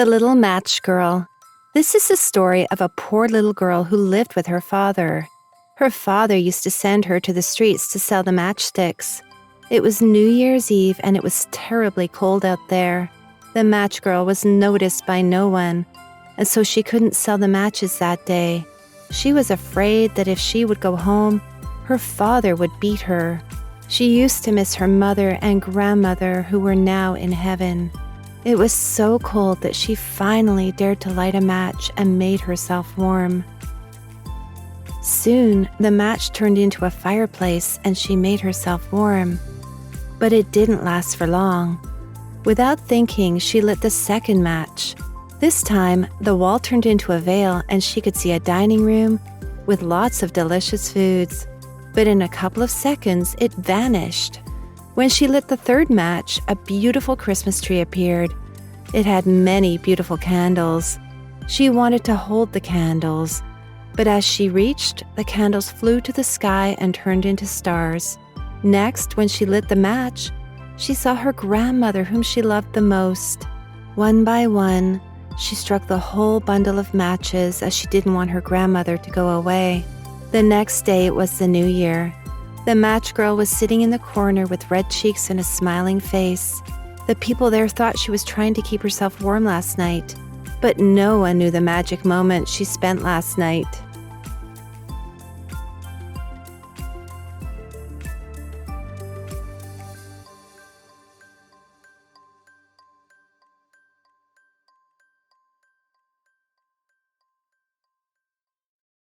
The Little Match Girl. This is the story of a poor little girl who lived with her father. Her father used to send her to the streets to sell the matchsticks. It was New Year's Eve and it was terribly cold out there. The match girl was noticed by no one, and so she couldn't sell the matches that day. She was afraid that if she would go home, her father would beat her. She used to miss her mother and grandmother who were now in heaven. It was so cold that she finally dared to light a match and made herself warm. Soon, the match turned into a fireplace and she made herself warm. But it didn't last for long. Without thinking, she lit the second match. This time, the wall turned into a veil and she could see a dining room with lots of delicious foods. But in a couple of seconds, it vanished. When she lit the third match, a beautiful Christmas tree appeared. It had many beautiful candles. She wanted to hold the candles, but as she reached, the candles flew to the sky and turned into stars. Next, when she lit the match, she saw her grandmother whom she loved the most. One by one, she struck the whole bundle of matches as she didn't want her grandmother to go away. The next day, it was the New Year. The match girl was sitting in the corner with red cheeks and a smiling face. The people there thought she was trying to keep herself warm last night, but no one knew the magic moment she spent last night.